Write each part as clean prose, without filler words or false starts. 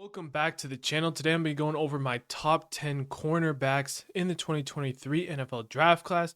Welcome back to the channel. Today I'm going to be going over my top 10 cornerbacks in the 2023 NFL draft class.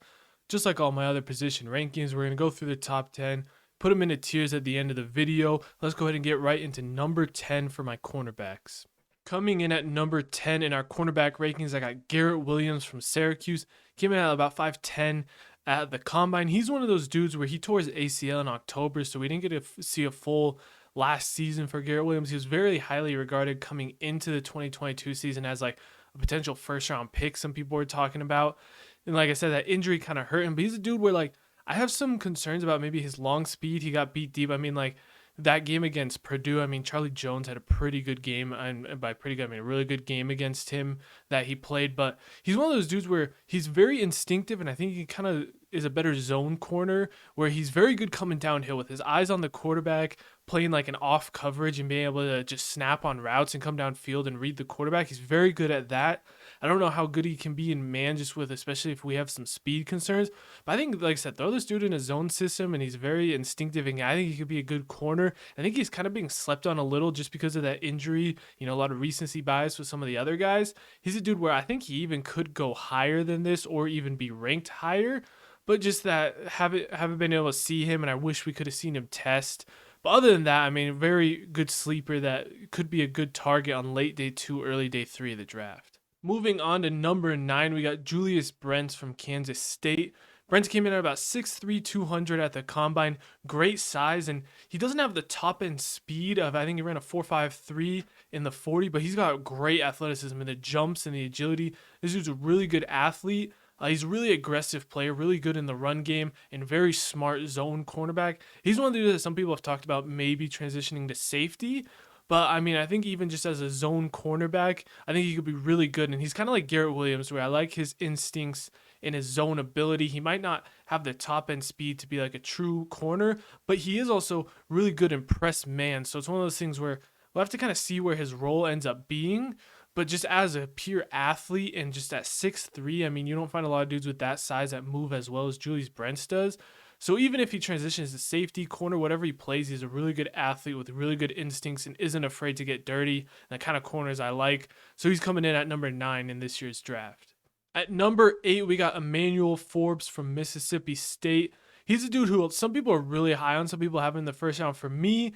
Just like all my other position rankings, we're going to go through the top 10, put them into tiers at the end of the video. Let's go ahead and get right into number 10 for my cornerbacks. Coming in at number 10 in our cornerback rankings, I got Garrett Williams from Syracuse. Came in at about 5'10 at the combine. He's one of those dudes where he tore his ACL in October, so we didn't get to see a full last season for Garrett Williams. He was very highly regarded coming into the 2022 season as like a potential first round pick, some people were talking about. And like I said, that injury kind of hurt him, but he's a dude where like I have some concerns about maybe his long speed. He got beat deep. I mean, like that game against Purdue, I mean, Charlie Jones had a pretty good game, and by pretty good, I mean a really good game against him that he played. But he's one of those dudes where he's very instinctive, and I think he kind of is a better zone corner where he's very good coming downhill with his eyes on the quarterback, playing like an off coverage and being able to just snap on routes and come downfield and read the quarterback. He's very good at that. I don't know how good he can be in man, just with, especially if we have some speed concerns. But I think, like I said, throw this dude in a zone system and he's very instinctive, and I think he could be a good corner. I think he's kind of being slept on a little just because of that injury, a lot of recency bias with some of the other guys. He's a dude where I think he even could go higher than this or even be ranked higher. But just that haven't been able to see him, and I wish we could have seen him test. But other than that, I mean, very good sleeper that could be a good target on late day 2, early day 3 of the draft. Moving on to number 9, we got Julius Brents from Kansas State. Brents came in at about 6'3", 200 at the combine. Great size, and he doesn't have the top end speed of, I think he ran a 4.53 in the 40, but he's got great athleticism and the jumps and the agility. This dude's a really good athlete. He's a really aggressive player, really good in the run game, and very smart zone cornerback. He's one of the dudes that some people have talked about maybe transitioning to safety. But, I mean, I think even just as a zone cornerback, I think he could be really good. And he's kind of like Garrett Williams, where I like his instincts and his zone ability. He might not have the top-end speed to be like a true corner, but he is also really good in press man. So it's one of those things where we'll have to kind of see where his role ends up being. But just as a pure athlete and just at 6'3", I mean, you don't find a lot of dudes with that size that move as well as Julius Brents does. So even if he transitions to safety, corner, whatever he plays, he's a really good athlete with really good instincts and isn't afraid to get dirty. And the kind of corners I like. So he's coming in at number 9 in this year's draft. At number 8, we got Emmanuel Forbes from Mississippi State. He's a dude who some people are really high on, some people have him in the first round. For me,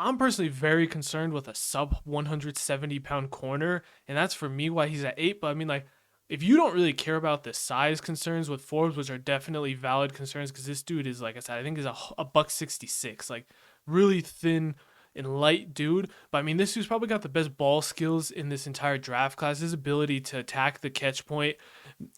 I'm personally very concerned with a sub 170 pound corner, and that's for me why he's at 8. But I mean, like, if you don't really care about the size concerns with Forbes, which are definitely valid concerns, because this dude is, like I said, I think is a buck 66, like really thin and light dude. But I mean, this dude's probably got the best ball skills in this entire draft class. His ability to attack the catch point,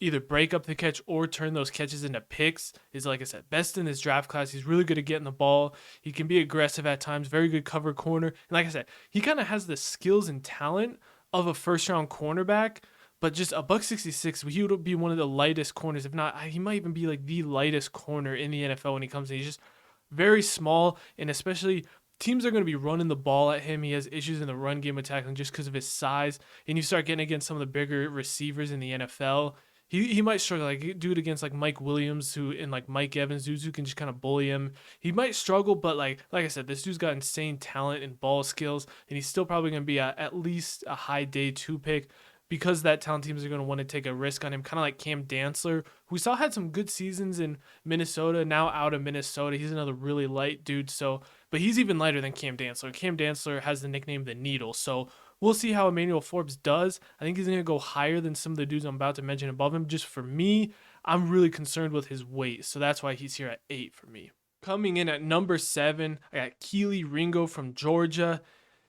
either break up the catch or turn those catches into picks, is, like I said, best in this draft class. He's really good at getting the ball. He can be aggressive at times, very good cover corner. And like I said, he kind of has the skills and talent of a first round cornerback, but just a buck 66, he would be one of the lightest corners. If not, he might even be like the lightest corner in the NFL when he comes in. He's just very small, and especially teams are going to be running the ball at him. He has issues in the run game attacking just because of his size. And you start getting against some of the bigger receivers in the NFL, he might struggle. Like, do it against like Mike Williams, and like Mike Evans, dudes who can just kind of bully him. He might struggle, but like I said, this dude's got insane talent and ball skills, and he's still probably going to be at least a high day 2 pick. Because that talent, teams are going to want to take a risk on him, kind of like Cam Dantzler, who we saw had some good seasons in Minnesota, now out of Minnesota. He's another really light dude, but he's even lighter than Cam Dantzler. Cam Dantzler has the nickname The Needle, so we'll see how Emmanuel Forbes does. I think he's going to go higher than some of the dudes I'm about to mention above him. Just for me, I'm really concerned with his weight, so that's why he's here at 8 for me. Coming in at number 7, I got Kelee Ringo from Georgia.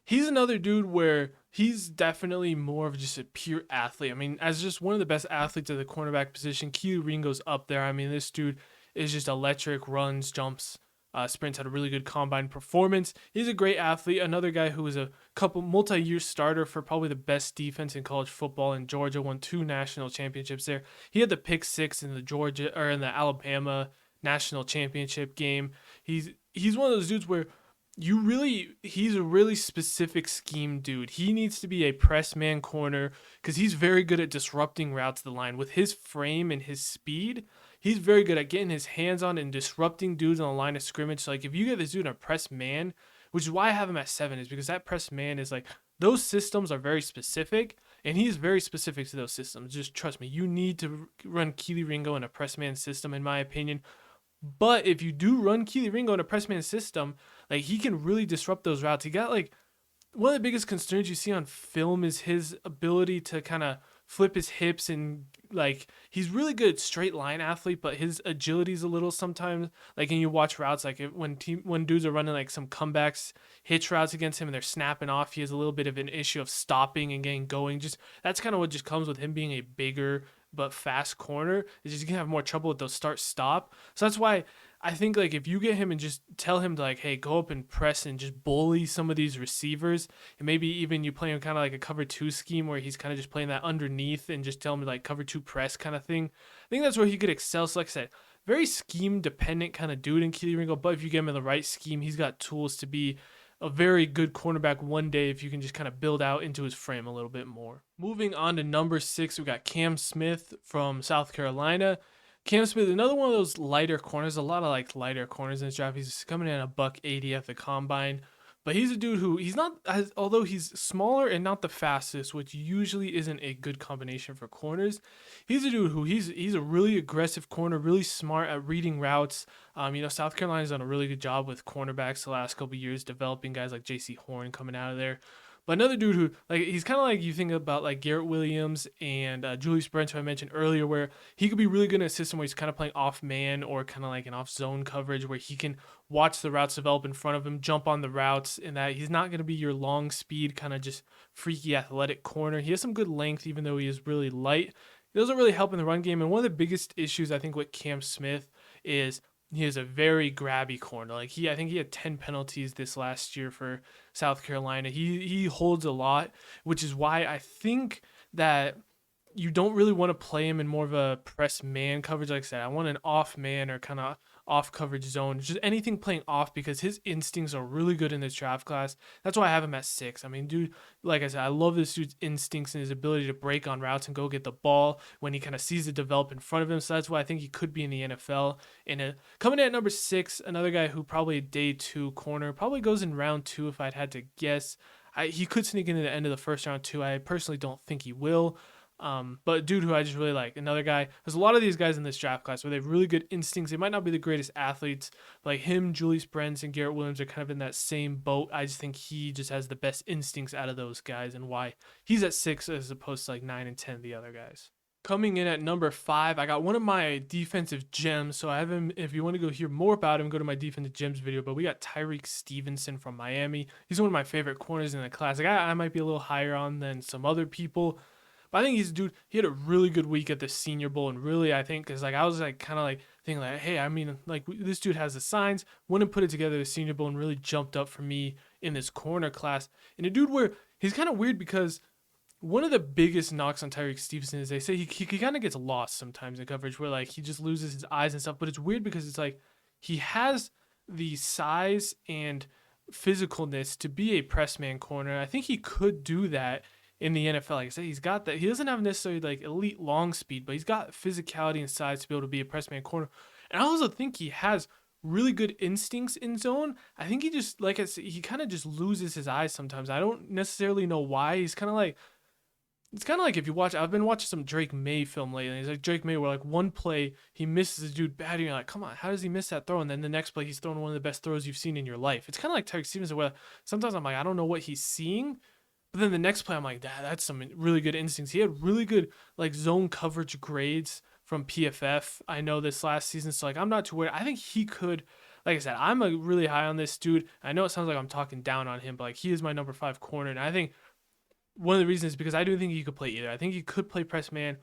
He's another dude where he's definitely more of just a pure athlete. I mean, as just one of the best athletes at the cornerback position, Kelee Ringo's up there. I mean, this dude is just electric, runs, jumps, sprints, had a really good combine performance. He's a great athlete. Another guy who was a couple multi-year starter for probably the best defense in college football in Georgia, won 2 national championships there. He had the pick 6 in the Alabama national championship game. He's one of those dudes where he's a really specific scheme dude. He needs to be a press man corner because he's very good at disrupting routes to the line. With his frame and his speed, he's very good at getting his hands on and disrupting dudes on the line of scrimmage. So like if you get this dude in a press man, which is why I have him at 7, is because that press man is like those systems are very specific, and he's very specific to those systems. Just trust me, you need to run Kelee Ringo in a press man system, in my opinion. But if you do run Kelee Ringo in a press man system, like he can really disrupt those routes. He got like one of the biggest concerns you see on film is his ability to kind of flip his hips, and like he's really good straight line athlete, but his agility is a little sometimes like, and you watch routes like when dudes are running like some comebacks hitch routes against him and they're snapping off, he has a little bit of an issue of stopping and getting going. Just that's kind of what just comes with him being a bigger but fast corner, is just gonna have more trouble with those start stop. So that's why I think like if you get him and just tell him to like, hey, go up and press and just bully some of these receivers, and maybe even you play him kind of like a cover two scheme where he's kind of just playing that underneath and just tell him to like cover two press kind of thing. I think that's where he could excel. So like I said, very scheme dependent kind of dude in Kelee Ringo, but if you get him in the right scheme, he's got tools to be a very good cornerback one day if you can just kind of build out into his frame a little bit more. Moving on to number 6, we got Cam Smith from South Carolina. Cam Smith, another one of those lighter corners. A lot of like lighter corners in this draft. He's coming in at $180 at the combine, but he's a dude who he's not as, although he's smaller and not the fastest, which usually isn't a good combination for corners. He's a dude who he's a really aggressive corner, really smart at reading routes. South Carolina's done a really good job with cornerbacks the last couple of years, developing guys like J.C. Horn coming out of there. But another dude who, like, he's kind of like you think about like Garrett Williams and Julius Brents, who I mentioned earlier, where he could be really good in a system where he's kind of playing off man or kind of like an off zone coverage where he can watch the routes develop in front of him, jump on the routes, and that he's not going to be your long speed kind of just freaky athletic corner. He has some good length, even though he is really light. It doesn't really help in the run game. And one of the biggest issues I think with Cam Smith is he is a very grabby corner. Like I think he had 10 penalties this last year for South Carolina. He holds a lot, which is why I think that you don't really want to play him in more of a press man coverage. Like I said, I want an off man or kind of off coverage zone, just anything playing off, because his instincts are really good in this draft class. That's why I have him at 6. I mean, dude, like I said, I love this dude's instincts and his ability to break on routes and go get the ball when he kind of sees it develop in front of him. So that's why I think he could be in the NFL. And coming in at number 6, another guy who probably a day 2 corner, probably goes in round 2 if I'd had to guess. He could sneak into the end of the first round too. I personally don't think he will. But a dude who I just really like, another guy, there's a lot of these guys in this draft class where they have really good instincts. They might not be the greatest athletes, like him, Julius Brents, and Garrett Williams are kind of in that same boat. I just think he just has the best instincts out of those guys, and why he's at 6 as opposed to like 9 and 10 the other guys. Coming in at number 5, I got one of my defensive gems. So I have him, if you want to go hear more about him, go to my defensive gems video. But we got Tyrique Stevenson from Miami. He's one of my favorite corners in the class. Like I might be a little higher on than some other people. But I think he's a dude, he had a really good week at the Senior Bowl, and really, I think, because like I was like kind of like thinking like, hey, I mean, like this dude has the signs, went and put it together the Senior Bowl and really jumped up for me in this corner class. And a dude where he's kind of weird because one of the biggest knocks on Tyrique Stevenson is they say he kind of gets lost sometimes in coverage where like he just loses his eyes and stuff. But it's weird because it's like he has the size and physicalness to be a press man corner. I think he could do that in the NFL. Like I said, he's got that. He doesn't have necessarily like elite long speed, but he's got physicality and size to be able to be a press man corner. And I also think he has really good instincts in zone. I think he just, like I said, he kind of just loses his eyes sometimes. I don't necessarily know why. He's kind of like, it's kind of like if you watch, I've been watching some Drake May film lately. It's like Drake May where like one play he misses a dude bad and you're like, come on, how does he miss that throw? And then the next play he's throwing one of the best throws you've seen in your life. It's kind of like Tyrique Stevenson where sometimes I'm like, I don't know what he's seeing. But then the next play, I'm like, that's some really good instincts. He had really good like zone coverage grades from PFF. I know this last season, so like I'm not too worried. I think he could, like I said, I'm really high on this dude. I know it sounds like I'm talking down on him, but like he is my number 5 corner, and I think one of the reasons is because I do think he could play either. I think he could play press man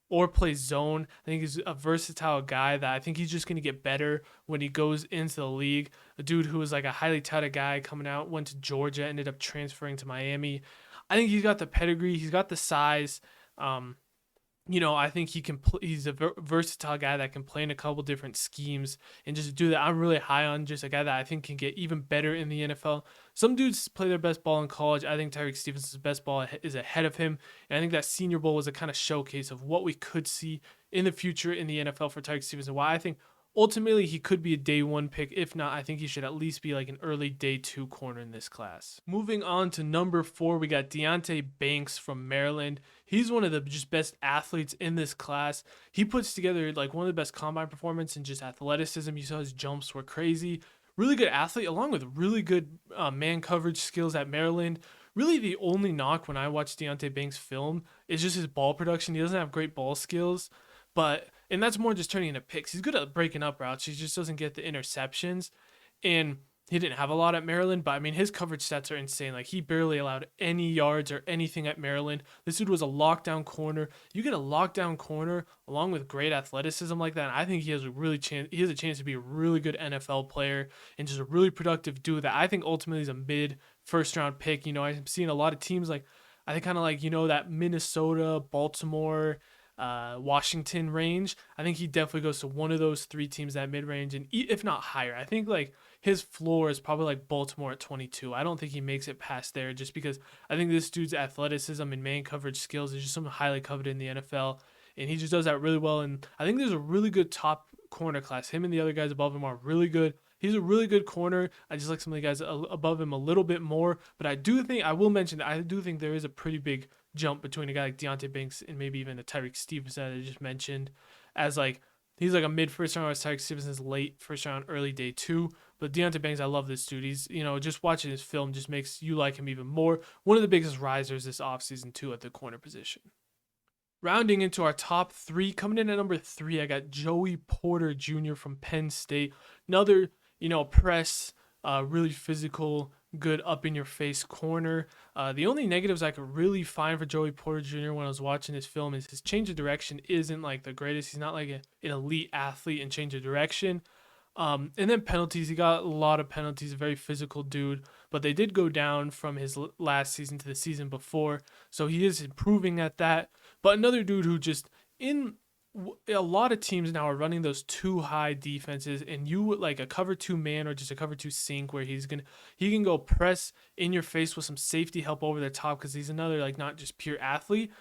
or play zone. I think he's a versatile guy that I think he's just going to get better when he goes into the league. A dude who was like a highly touted guy coming out, went to Georgia, ended up transferring to Miami. I think he's got the pedigree. He's got the size. I think he can. He's a versatile guy that can play in a couple different schemes and just do that. I'm really high on just a guy that I think can get even better in the NFL. Some dudes play their best ball in college. I think Tyrique Stevenson's best ball is ahead of him, and I think that Senior Bowl was a kind of showcase of what we could see in the future in the NFL for Tyrique Stevenson. Why I think ultimately he could be a day one pick. If not, I think he should at least be like an early day two corner in this class. Moving on to number 4, we got Deonte Banks from Maryland. He's one of the just best athletes in this class. He puts together like one of the best combine performance and just athleticism. You saw his jumps were crazy. Really good athlete, along with really good man coverage skills at Maryland. Really, the only knock when I watch Deonte Banks film is just his ball production. He doesn't have great ball skills, and that's more just turning into picks. He's good at breaking up routes. He just doesn't get the interceptions. And he didn't have a lot at Maryland, but I mean, his coverage stats are insane. Like, he barely allowed any yards or anything at Maryland. This dude was a lockdown corner. You get a lockdown corner along with great athleticism like that, and I think he has a chance to be a really good NFL player and just a really productive dude that I think ultimately is a mid first round pick. I'm seeing a lot of teams like, I think kind of like, that Minnesota, Baltimore, Washington range. I think he definitely goes to one of those 3 teams that mid range, and if not higher. I think like his floor is probably like Baltimore at 22. I don't think he makes it past there, just because I think this dude's athleticism and man coverage skills is just something highly coveted in the NFL, and he just does that really well. And I think there's a really good top corner class. Him and the other guys above him are really good. He's a really good corner. I just like some of the guys above him a little bit more, but I do think there is a pretty big jump between a guy like Deonte Banks and maybe even a Tyrique Stevenson that I just mentioned, as like he's like a mid first round, whereas Tyrique Stevenson's late first round, early day 2. But Deonte Banks, I love this dude. He's, just watching his film just makes you like him even more. One of the biggest risers this offseason too at the corner position. Rounding into our top 3, coming in at number 3, I got Joey Porter Jr. from Penn State. Another, press, really physical, good up in your face corner. The only negatives I could really find for Joey Porter Jr. when I was watching his film is his change of direction isn't like the greatest. He's not like an elite athlete in change of direction. And then penalties, he got a lot of penalties, a very physical dude, but they did go down from his last season to the season before, so he is improving at that. But another dude who just a lot of teams now are running those 2 high defenses, and you like a cover 2 man or just a cover 2 sink where he can go press in your face with some safety help over the top, because he's another like not just pure athlete.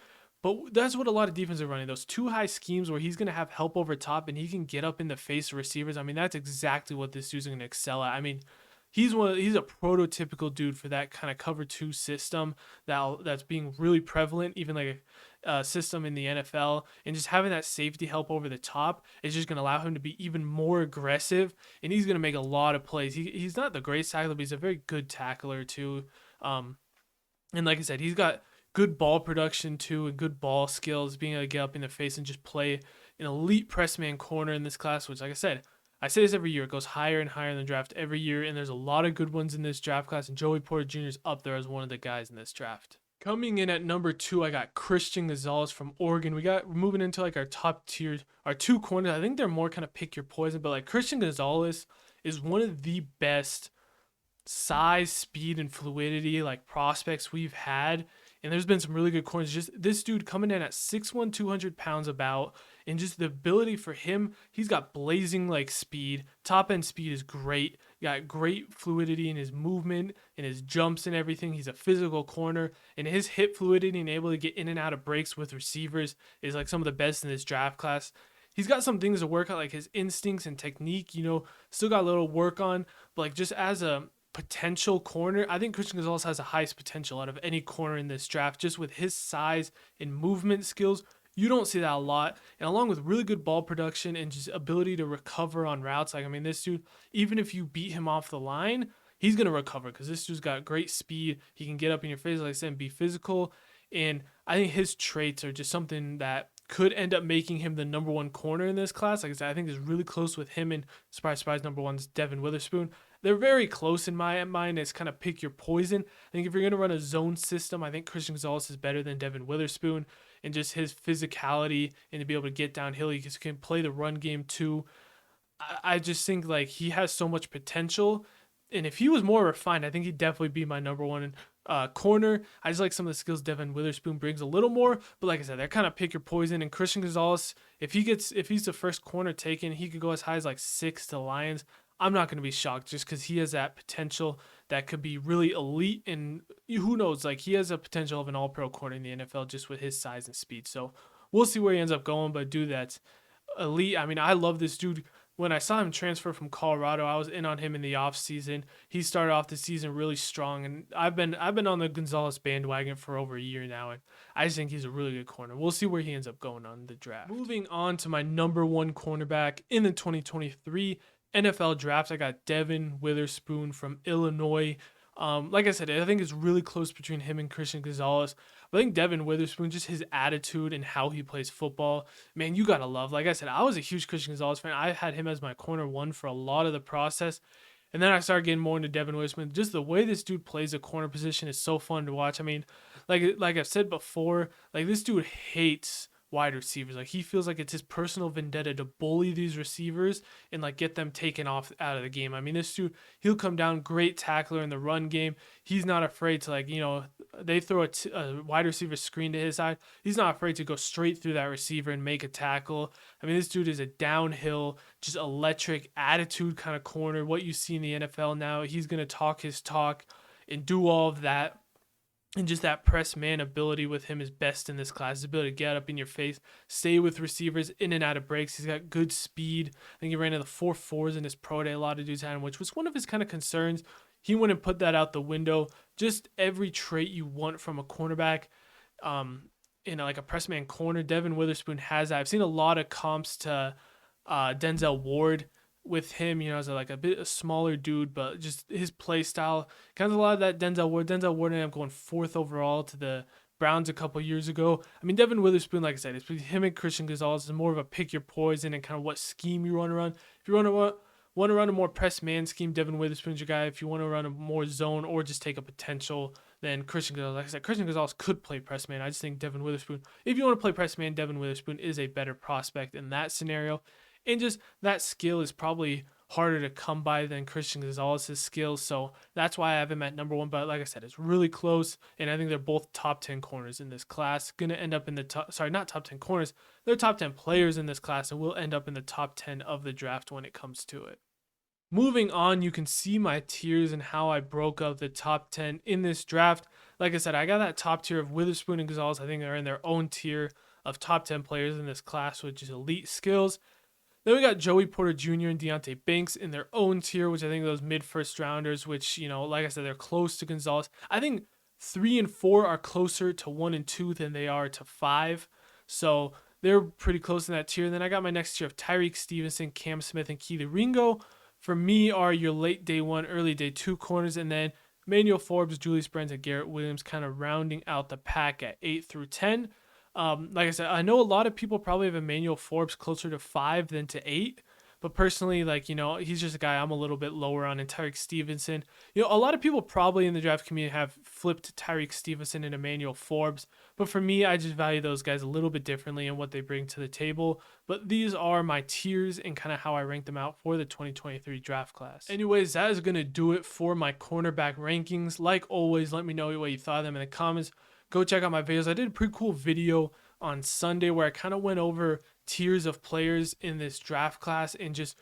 But that's what a lot of defenses are running, those 2 high schemes where he's going to have help over top and he can get up in the face of receivers. I mean, that's exactly what this dude's going to excel at. I mean, he's a prototypical dude for that kind of cover 2 system that's being really prevalent, even like a system in the NFL. And just having that safety help over the top is just going to allow him to be even more aggressive, and he's going to make a lot of plays. He's not the greatest tackler, but he's a very good tackler too. And like I said, he's got good ball production too, and good ball skills, being able to get up in the face and just play an elite press man corner in this class, which, like I said, I say this every year, it goes higher and higher in the draft every year, and there's a lot of good ones in this draft class, and Joey Porter Jr. is up there as one of the guys in this draft. Coming in at number 2, I got Christian Gonzalez from Oregon. We're moving into like our top tier, our 2 corners. I think they're more kind of pick your poison, but like Christian Gonzalez is one of the best size, speed, and fluidity like prospects we've had. And there's been some really good corners. Just this dude coming in at 6'1", 200 pounds about, and just the ability for him, he's got blazing like speed. Top end speed is great. Got great fluidity in his movement and his jumps and everything. He's a physical corner, and his hip fluidity and able to get in and out of breaks with receivers is like some of the best in this draft class. He's got some things to work on, like his instincts and technique, still got a little work on, but like just as a potential corner, I think Christian Gonzalez has the highest potential out of any corner in this draft, just with his size and movement skills. You don't see that a lot, and along with really good ball production and just ability to recover on routes. Like, I mean, this dude, even if you beat him off the line, he's going to recover, because this dude's got great speed. He can get up in your face, like I said, and be physical, and I think his traits are just something that could end up making him the number 1 corner in this class. Like I said, I think it's really close with him, and surprise, number 1 is Devon Witherspoon. They're very close in my mind. It's kind of pick your poison. I think if you're going to run a zone system, I think Christian Gonzalez is better than Devon Witherspoon, and just his physicality and to be able to get downhill. He can play the run game too. I just think like he has so much potential, and if he was more refined, I think he'd definitely be my number 1 corner. I just like some of the skills Devon Witherspoon brings a little more, but like I said, they're kind of pick your poison. And Christian Gonzalez, if he's the first corner taken, he could go as high as like 6 to Lions. I'm not going to be shocked, just because he has that potential that could be really elite, and who knows, like he has a potential of an all-pro corner in the NFL just with his size and speed. So we'll see where he ends up going, but dude, that's elite. I mean, I love this dude. when I saw him transfer from Colorado, I was in on him in the offseason. He started off the season really strong, and I've been on the Gonzalez bandwagon for over a year now, and I just think he's a really good corner. We'll see where he ends up going on the draft. Moving on to my number one cornerback in the 2023 NFL draft, I got Devon Witherspoon from Illinois. Like I said, I think it's really close between him and Christian Gonzalez. But I think Devon Witherspoon, just his attitude and how he plays football, man, you gotta love. Like I said, I was a huge Christian Gonzalez fan. I had him as my corner one for a lot of the process. And then I started getting more into Devon Witherspoon. Just the way this dude plays a corner position is so fun to watch. I mean, like I've said before, like this dude hates wide receivers. Like he feels like it's his personal vendetta to bully these receivers and like get them taken off out of the game. I mean, this dude, he'll come down, great tackler in the run game. He's not afraid to, like, you know, they throw a wide receiver screen to his side. He's not afraid to go straight through that receiver and make a tackle. I mean, this dude is a downhill, just electric attitude kind of corner. What you see in the NFL now, he's going to talk his talk and do all of that. And just that press man ability with him is best in this class. His ability to get up in your face, stay with receivers in and out of breaks. He's got good speed. I think he ran in the 4.4s in his pro day. A lot of dudes had him, which was one of his kind of concerns. He wouldn't put that out the window. Just every trait you want from a cornerback, like a press man corner, Devon Witherspoon has that. I've seen a lot of comps to Denzel Ward with him, you know, as a bit a smaller dude, but just his play style, kind of a lot of that Denzel Ward. Denzel Ward ended up going 4th overall to the Browns a couple years ago. I mean, Devon Witherspoon, like I said, it's between him and Christian Gonzalez. Is more of a pick your poison and kind of what scheme you want to run. If you want to run a more press man scheme, Devon Witherspoon's your guy. If you want to run a more zone or just take a potential, then Christian Gonzalez. Like I said, Christian Gonzalez could play press man. I just think Devon Witherspoon, if you want to play press man, Devon Witherspoon is a better prospect in that scenario. And just that skill is probably harder to come by than Christian Gonzalez's skills. So that's why I have him at number one. But like I said, it's really close. And I think they're both top 10 corners in this class. Going to end up in the top, not top 10 corners. They're top 10 players in this class and will end up in the top 10 of the draft when it comes to it. Moving on, you can see my tiers and how I broke up the top 10 in this draft. Like I said, I got that top tier of Witherspoon and Gonzalez. I think they're in their own tier of top 10 players in this class with just elite skills. Then we got Joey Porter Jr. and Deonte Banks in their own tier, which I think those mid-first rounders, which, you know, like I said, they're close to Gonzalez. I think 3 and 4 are closer to 1 and 2 than they are to 5. So they're pretty close in that tier. Then I got my next tier of Tyrique Stevenson, Cam Smith, and Kelee Ringo. For me are your late day 1, early day 2 corners, and then Emmanuel Forbes, Julius Brents, and Garrett Williams kind of rounding out the pack at 8 through 10. Like I said, I know a lot of people probably have Emmanuel Forbes closer to 5 than to 8, but personally, like, you know, he's just a guy I'm a little bit lower on. And Tyrique Stevenson, you know, a lot of people probably in the draft community have flipped Tyrique Stevenson and Emmanuel Forbes, but for me, I just value those guys a little bit differently and what they bring to the table. But these are my tiers and kind of how I rank them out for the 2023 draft class. Anyways, that is going to do it for my cornerback rankings. Like always, let me know what you thought of them in the comments. Go check out my videos. I did a pretty cool video on Sunday where I kind of went over tiers of players in this draft class and just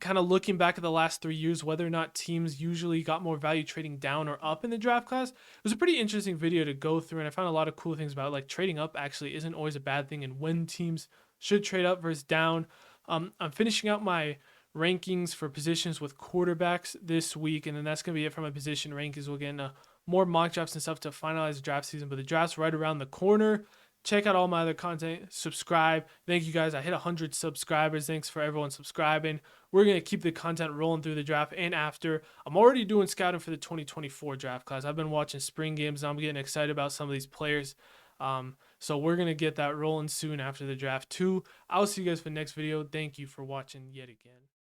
kind of looking back at the last 3 years, whether or not teams usually got more value trading down or up in the draft class. It was a pretty interesting video to go through, and I found a lot of cool things about it. Like trading up actually isn't always a bad thing, and when teams should trade up versus down. I'm finishing out my rankings for positions with quarterbacks this week, and then that's going to be it for my position rankings. We'll get into more mock drafts and stuff to finalize the draft season, but the draft's right around the corner. Check out all my other content. Subscribe. Thank you guys. I hit 100 subscribers. Thanks for everyone subscribing. We're going to keep the content rolling through the draft and after. I'm already doing scouting for the 2024 draft class. I've been watching spring games, and I'm getting excited about some of these players. So we're going to get that rolling soon after the draft too. I'll see you guys for the next video. Thank you for watching yet again.